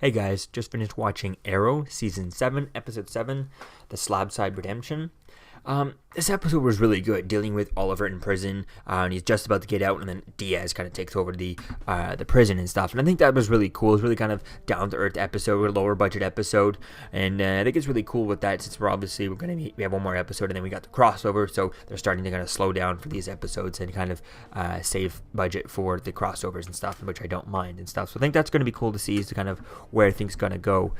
Hey guys, just finished watching Arrow, Season 7, Episode 7, The Slabside Redemption. This episode was really good, dealing with Oliver in prison, and he's just about to get out, and then Diaz kind of takes over the prison and stuff, and I think that was really cool. It's really kind of down-to-earth episode, a lower-budget episode, and I think it's really cool with that, since we have one more episode, and then we got the crossover, so they're starting to kind of slow down for these episodes and kind of save budget for the crossovers and stuff, which I don't mind and stuff, so I think that's going to be cool to see, is to kind of where things going to go,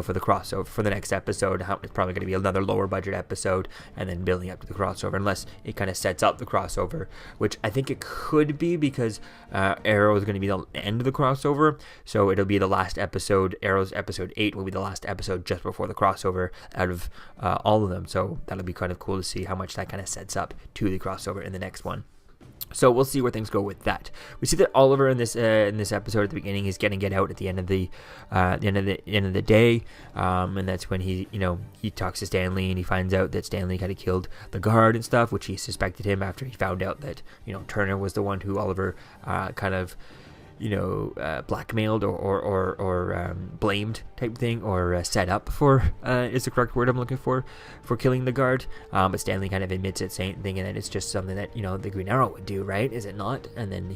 for the crossover for the next episode. It's probably going to be another lower budget episode and then building up to the crossover, unless it kind of sets up the crossover, which I think it could be, because Arrow is going to be the end of the crossover, so it'll be the last episode. Arrow's episode 8 will be the last episode just before the crossover out of all of them, so that'll be kind of cool to see how much that kind of sets up to the crossover in the next one. So we'll see where things go with that. We see that Oliver in this episode at the beginning is getting out at the end of the end of the day, and that's when he talks to Stanley, and he finds out that Stanley kind of killed the guard and stuff, which he suspected him after he found out that Turner was the one who Oliver blackmailed or blamed type thing, or set up for, is the correct word I'm looking for killing the guard. But Stanley kind of admits it, thinking that it's just something that, the Green Arrow would do, right? Is it not? And then,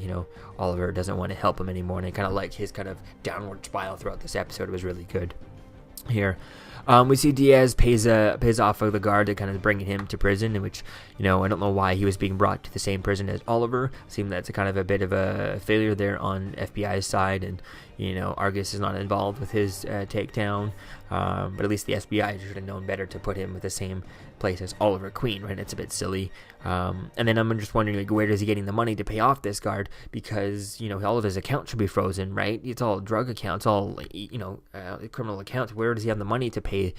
Oliver doesn't want to help him anymore, and I kind of like his kind of downward spiral throughout this episode. It was really good here. We see Diaz pays off of the guard to kind of bring him to prison, in which, I don't know why he was being brought to the same prison as Oliver. Seemed that's kind of a bit of a failure there on FBI's side, and, Argus is not involved with his takedown, but at least the FBI should have known better to put him with the same place as Oliver Queen, right? It's a bit silly. And then I'm just wondering, where is he getting the money to pay off this guard? Because, all of his accounts should be frozen, right? It's all drug accounts, all, criminal accounts. Where does he have the money to pay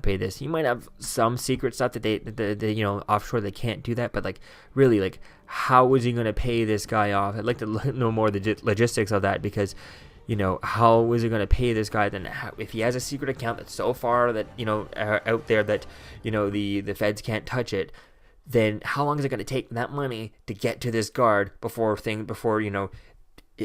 this? He might have some secret stuff that they offshore they can't do that, but really, how is he going to pay this guy off? I'd like to know more the logistics of that, because how is he going to pay this guy? Then if he has a secret account that's so far that, out there that, the feds can't touch it, then how long is it going to take that money to get to this guard before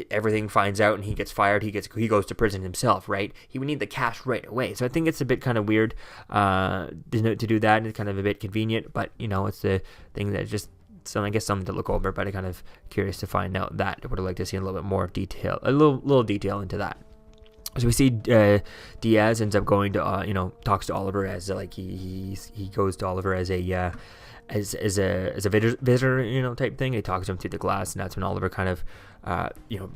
everything finds out and he gets fired, he goes to prison himself, right? He would need the cash right away. So I think it's a bit kind of weird to do that, and it's kind of a bit convenient, but, it's the thing that just, something to look over, but I'm kind of curious to find out that. I would have liked to see a little bit more of detail, a little detail into that. So we see Diaz ends up going to, talks to Oliver as he goes to Oliver as a visitor, type thing. He talks to him through the glass, and that's when Oliver kind of,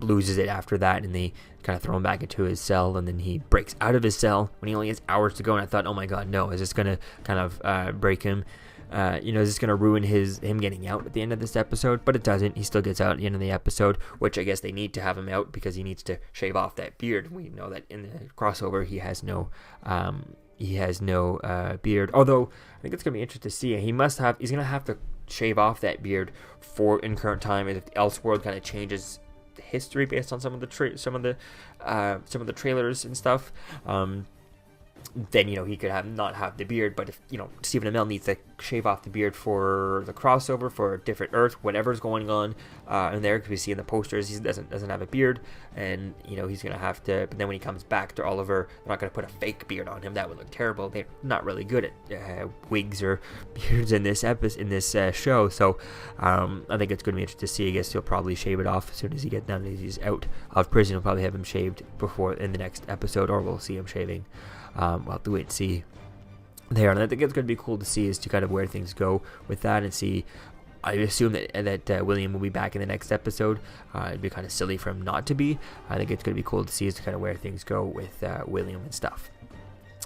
loses it after that, and they kind of throw him back into his cell, and then he breaks out of his cell when he only has hours to go, and I thought, oh my god, no, is this going to kind of break him? Is this going to ruin him getting out at the end of this episode? But it doesn't. He still gets out at the end of the episode, which I guess they need to have him out because he needs to shave off that beard. We know that in the crossover he has no beard. Although I think it's going to be interesting to see. He's going to have to shave off that beard in current time, if Elseworld kind of changes history based on some of the trailers and stuff. Then he could not have the beard, but if Stephen Amell needs to shave off the beard for the crossover, for a different Earth, whatever's going on in there, because we see in the posters he doesn't have a beard, and he's gonna have to. But then when he comes back to Oliver, they're not gonna put a fake beard on him. That would look terrible. They're not really good at wigs or beards in this show, so I think it's gonna be interesting to see. I guess he'll probably shave it off as soon as he gets done. As he's out of prison, we'll probably have him shaved before in the next episode, or we'll see him shaving. We'll have to wait and see there, and I think it's going to be cool to see as to kind of where things go with that, and see. I assume that William will be back in the next episode. It'd be kind of silly for him not to be. I think it's going to be cool to see as to kind of where things go with William and stuff.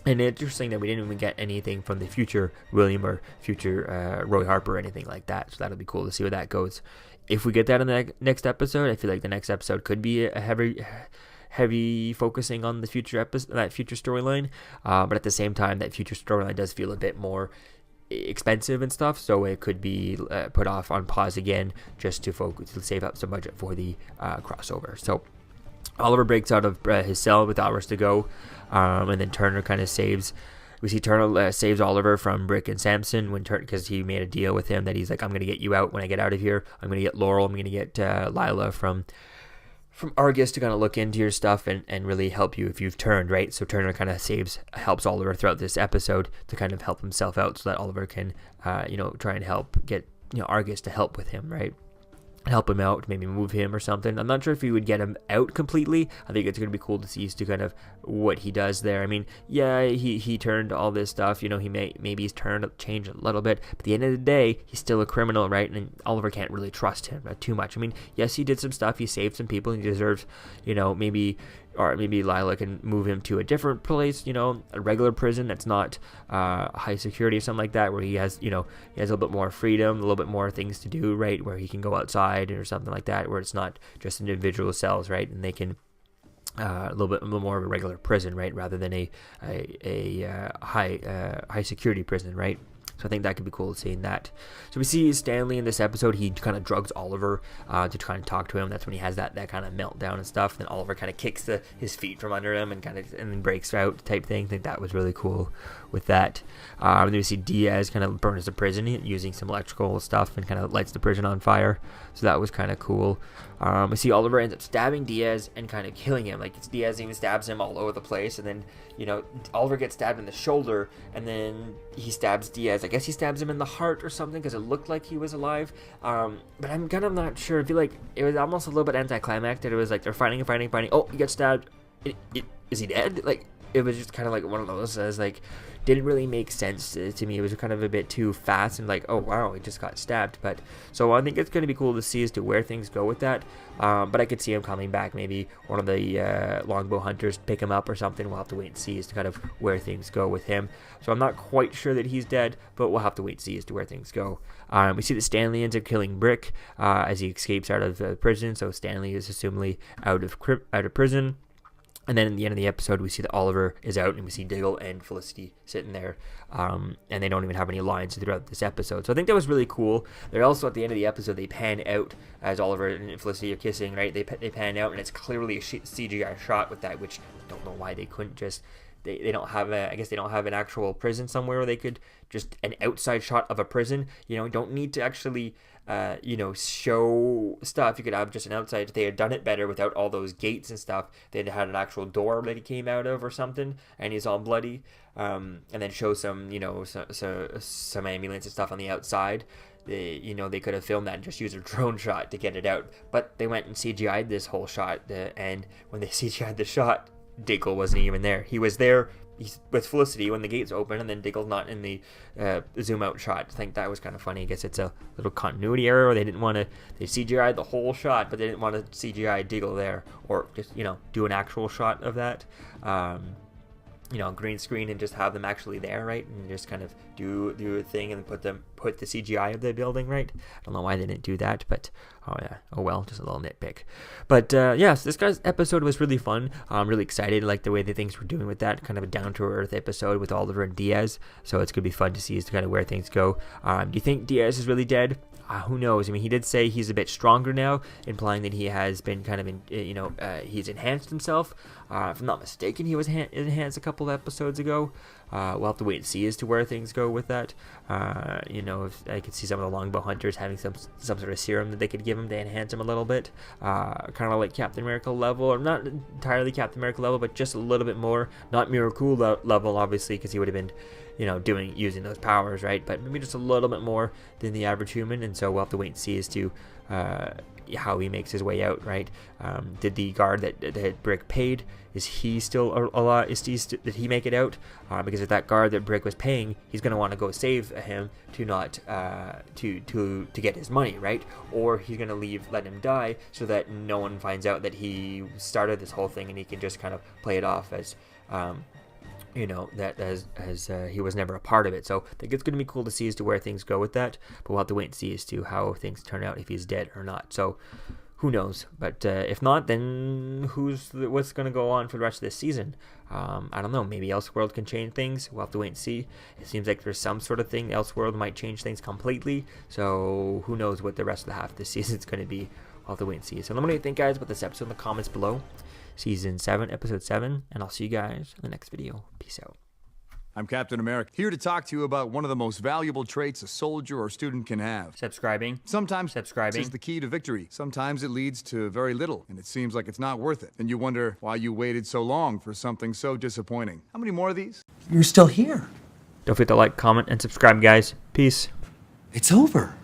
And it's interesting that we didn't even get anything from the future William or future Roy Harper or anything like that, so that'll be cool to see where that goes. If we get that in the next episode, I feel like the next episode could be a heavy focusing on the future storyline, but at the same time, that future storyline does feel a bit more expensive and stuff, so it could be put off on pause again, just to save up some budget for the crossover. So Oliver breaks out of his cell with hours to go, and then Turner kind of saves. We see Turner saves Oliver from Brick and Samson because he made a deal with him that he's like, I'm going to get you out when I get out of here. I'm going to get Laurel. I'm going to get Lila from Argus to kind of look into your stuff and really help you if you've turned, right? So Turner kind of helps Oliver throughout this episode to kind of help himself out so that Oliver can, try and help get, Argus to help with him, right? Help him out, maybe move him or something. I'm not sure if he would get him out completely. I think it's going to be cool to see as to kind of what he does there. I mean, yeah, he turned all this stuff, maybe he's changed a little bit, but at the end of the day, he's still a criminal, right? And Oliver can't really trust him too much. I mean, yes, he did some stuff, he saved some people, and he deserves, maybe Lila can move him to a different place, a regular prison that's not high security or something like that, where he has, he has a little bit more freedom, a little bit more things to do, right? Where he can go outside or something like that, where it's not just individual cells, right? And they can a little more of a regular prison, right? Rather than a high security prison, right? So I think that could be cool seeing that. So we see Stanley in this episode. He kind of drugs Oliver to try and talk to him. That's when he has that kind of meltdown and stuff. Then Oliver kind of kicks his feet from under him and then breaks out type thing. I think that was really cool with that. And then we see Diaz kind of burns the prison using some electrical stuff and kind of lights the prison on fire. So that was kind of cool. We see Oliver ends up stabbing Diaz and kind of killing him. Like, Diaz even stabs him all over the place. And then, Oliver gets stabbed in the shoulder. And then he stabs Diaz. I guess he stabs him in the heart or something because it looked like he was alive. But I'm kind of not sure. I feel like it was almost a little bit anticlimactic. It was like they're fighting. Oh, he gets stabbed. Is he dead? Like, it was just kind of like one of those didn't really make sense to me. It was kind of a bit too fast and like, oh wow, he just got stabbed. But so I think it's going to be cool to see as to where things go with that. But I could see him coming back. Maybe one of the longbow hunters pick him up or something. We'll have to wait and see as to kind of where things go with him. So I'm not quite sure that he's dead, but we'll have to wait and see as to where things go. We see that Stanley ends up killing Brick as he escapes out of prison. So Stanley is assumably out of prison. And then in the end of the episode, we see that Oliver is out, and we see Diggle and Felicity sitting there, and they don't even have any lines throughout this episode. So I think that was really cool. They're also, at the end of the episode, they pan out as Oliver and Felicity are kissing, right? They pan out, and it's clearly a CGI shot with that, which I don't know why they couldn't just... They don't have I guess they don't have an actual prison somewhere where they could just an outside shot of a prison. Don't need to actually, show stuff. You could have just an outside. If they had done it better without all those gates and stuff, they'd had an actual door that he came out of or something, and he's all bloody. And then show some, some ambulance and stuff on the outside. They could have filmed that and just used a drone shot to get it out. But they went and CGI'd this whole shot, and when they CGI'd the shot, Diggle wasn't even there. He was there with Felicity when the gates open, and then Diggle's not in the zoom out shot. I think that was kind of funny. I guess it's a little continuity error. Or they CGI'd the whole shot, but they didn't want to CGI Diggle there, or just do an actual shot of that. Green screen and just have them actually there, right? And just kind of do a thing and put the CGI of the building, right? I don't know why they didn't do that, but oh well, just a little nitpick. But yes, this guy's episode was really fun. I'm really excited, like the way the things were doing with that, kind of a down to earth episode with Oliver and Diaz. So it's gonna be fun to see as to kind of where things go. Do you think Diaz is really dead? Who knows? I mean, he did say he's a bit stronger now, implying that he has been kind of, he's enhanced himself. If I'm not mistaken, he was enhanced a couple of episodes ago. We'll have to wait and see as to where things go with that. If I could see some of the longbow hunters having some sort of serum that they could give him to enhance him a little bit. Kind of like Captain Miracle level, or not entirely Captain Miracle level, but just a little bit more. Not Miracle level, obviously, because he would have been using those powers, right? But maybe just a little bit more than the average human, and so we'll have to wait and see as to how he makes his way out, right? Did the guard that Brick paid, is he still alive? Did he make it out? Because if that guard that Brick was paying, he's going to want to go save him to not to get his money, right? Or he's going to let him die so that no one finds out that he started this whole thing, and he can just kind of play it off as that as he was never a part of it. So I think it's going to be cool to see as to where things go with that, but we'll have to wait and see as to how things turn out, if he's dead or not. So who knows? But if not, then what's going to go on for the rest of this season? I don't know. Maybe Elseworld can change things. We'll have to wait and see. It seems like there's some sort of thing. Elseworld might change things completely. So who knows what the rest of the half of this season is going to be. We'll have to wait and see. So let me know what you think, guys, about this episode in the comments below. Season 7, Episode 7, and I'll see you guys in the next video. Peace out. I'm Captain America, here to talk to you about one of the most valuable traits a soldier or student can have. Subscribing. Sometimes Subscribing. is the key to victory. Sometimes it leads to very little, and it seems like it's not worth it. And you wonder why you waited so long for something so disappointing. How many more of these? You're still here. Don't forget to like, comment, and subscribe, guys. Peace. It's over.